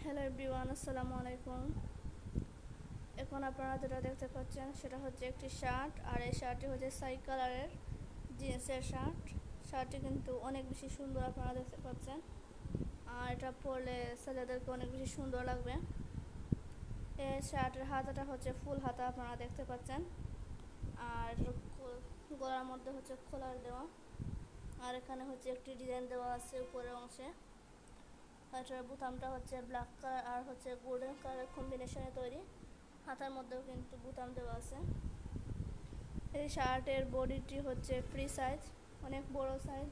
Hello everyone, আসসালামু আলাইকুম। এখন আপনারা যেটা দেখতে পাচ্ছেন সেটা হচ্ছে একটি শার্ট, আর এই শার্টটি হচ্ছে সাই কালারের জিন্সের শার্টটি কিন্তু অনেক বেশি সুন্দর, আপনারা দেখতে পাচ্ছেন। আর এটা পরলে ছেলেদেরকে অনেক বেশি সুন্দর লাগবে। এই শার্টের হাতাটা হচ্ছে ফুল হাতা, আপনারা দেখতে পাচ্ছেন। আর গলার মধ্যে হচ্ছে খোলার দেওয়া, আর এখানে হচ্ছে একটি ডিজাইন দেওয়া আছে উপরের অংশে। এটার বোতামটা হচ্ছে ব্ল্যাক কালার আর হচ্ছে গোল্ডেন কালারের কম্বিনেশনে তৈরি। হাতার মধ্যেও কিন্তু বোতাম দেওয়া আছে। এই শার্টের বডিটি হচ্ছে ফ্রি সাইজ, অনেক বড় সাইজ।